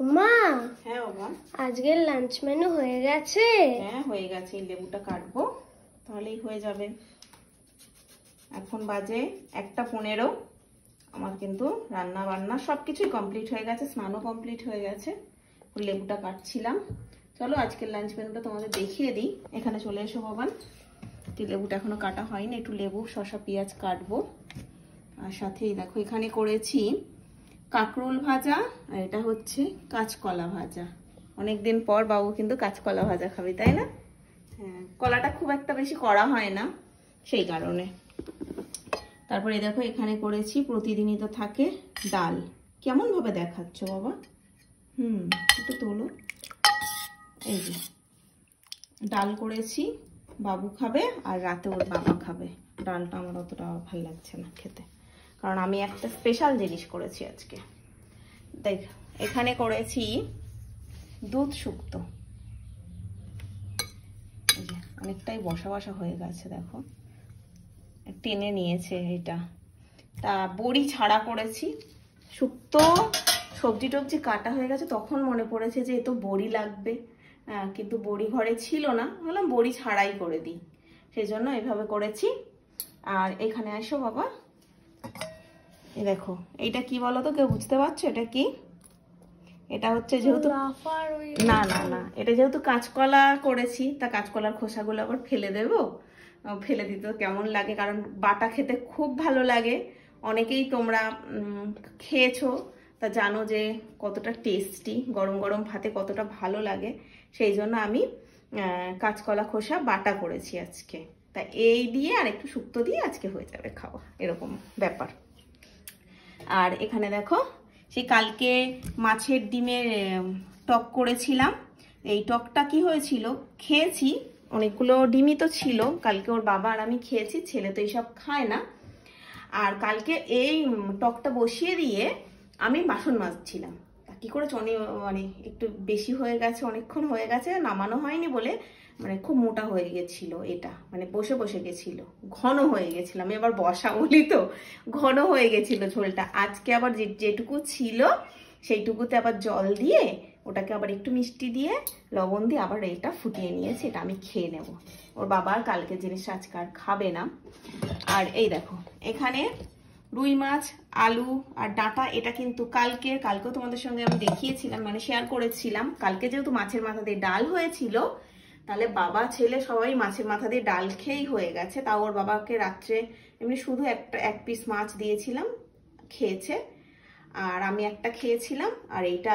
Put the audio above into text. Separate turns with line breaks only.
মা,
হ্যাঁ বাবা,
আজকের লাঞ্চ মেনু হয়ে গেছে?
হ্যাঁ হয়ে গেছে। লেবুটা কাটবো, তাহলেই হয়ে যাবে। এখন বাজে 1:15। আমার কিন্তু রান্না বান্না সবকিছুই কমপ্লিট হয়ে গেছে, স্নানও কমপ্লিট হয়ে গেছে। লেবুটা কাটছিলাম। চলো আজকের লাঞ্চ মেনুটা তোমাদের দেখিয়ে দিই। এখানে চলে এসো বাবান। লেবুটা এখনো কাটা হয়নি, একটু লেবু শসা পেঁয়াজ কাটবো। আর সাথেই দেখো এখানে করেছি কাঁকরোল ভাজা, আর এটা হচ্ছে কাঁচকলা ভাজা। অনেকদিন পর বাবু কিন্তু কাঁচকলা ভাজা খাবে, তাই না? হ্যাঁ, কলাটা খুব একটা বেশি করা হয় না, সেই কারণে। তারপরে দেখো এখানে করেছি, প্রতিদিনই তো থাকে ডাল। কেমন ভাবে দেখাচ্ছ বাবা? একটু তোলো। এই যে ডাল করেছি, বাবু খাবে আর রাতে ওর বাবা খাবে। ডালটা আমার অতটা ভালো লাগছে না খেতে, কারণ আমি একটা স্পেশাল জিনিস করেছি আজকে। দেখ, এখানে করেছি দুধ শুক্তো। এই যে অনেকটাই বসা বসা হয়ে গেছে, দেখো টেনে নিয়েছে এটা। তা বড়ি ছাড়া করেছি শুক্তো। সবজি টবজি কাটা হয়ে গেছে, তখন মনে পড়েছে যে এ তো বড়ি লাগবে, কিন্তু বড়ি ঘরে ছিল না, বললাম বড়ি ছাড়াই করে দিই, সেই জন্য এভাবে করেছি। আর এখানে আসো বাবা, এই দেখো এইটা কি বলো তো, কেউ বুঝতে পারছো এটা কি? এটা হচ্ছে যেহেতু না না না এটা যেহেতু কাঁচকলা করেছি, তা কাঁচকলার খোসাগুলো আবার ফেলে দেবো। ফেলে দিতে কেমন লাগে, কারণ বাটা খেতে খুব ভালো লাগে। অনেকেই তোমরা খেয়েছো, তা জানো যে কতটা টেস্টি, গরম গরম ভাতে কতটা ভালো লাগে। সেই জন্য আমি কাঁচকলা খোসা বাটা করেছি আজকে। তা এই দিয়ে আর একটু শুক্তো দিয়ে আজকে হয়ে যাবে খাওয়া, এরকম ব্যাপার। আর এখানে দেখো সেই কালকে মাছের ডিমের টক করেছিলাম। এই টকটা কি হয়েছিল, খেয়েছি, অনেকগুলো ডিমই তো ছিল। কালকে ওর বাবা আর আমি খেয়েছি, ছেলে তো এইসব খায় না। আর কালকে এই টকটা বসিয়ে দিয়ে আমি বাসন মাজছিলাম। কি করেছে, মানে একটু বেশি হয়ে গেছে, অনেকক্ষণ হয়ে গেছে, নামানো হয়নি বলে মানে খুব মোটা হয়ে গেছিল এটা, মানে বসে বসে গেছিল, ঘন হয়ে গেছিল। আমি আবার বসা বলি তো, ঘন হয়ে গেছিল ঝোলটা। আজকে আবার যেটুকু ছিল সেইটুকুতে আবার জল দিয়ে, ওটাকে আবার একটু মিষ্টি দিয়ে লবণ দিয়ে আবার এটা ফুটিয়ে নিয়েছি। এটা আমি খেয়ে নেব, ওর বাবা আর কালকে জিনিসটা আজকে আর খাবে না। আর এই দেখো এখানে রুই মাছ, আলু আর ডাঁটা। এটা কিন্তু কালকেও তোমাদের সঙ্গে আমি দেখিয়েছিলাম, মানে শেয়ার করেছিলাম। কালকে যেহেতু মাছের মাথা দিয়ে ডাল হয়েছিল, তাহলে বাবা ছেলে সবাই মাছের মাথা দিয়ে ডাল খেয়েই হয়ে গেছে। তাও ওর বাবাকে রাত্রে এমনি শুধু এক পিস মাছ দিয়েছিলাম, খেয়েছে। আর আমি একটা খেয়েছিলাম। আর এইটা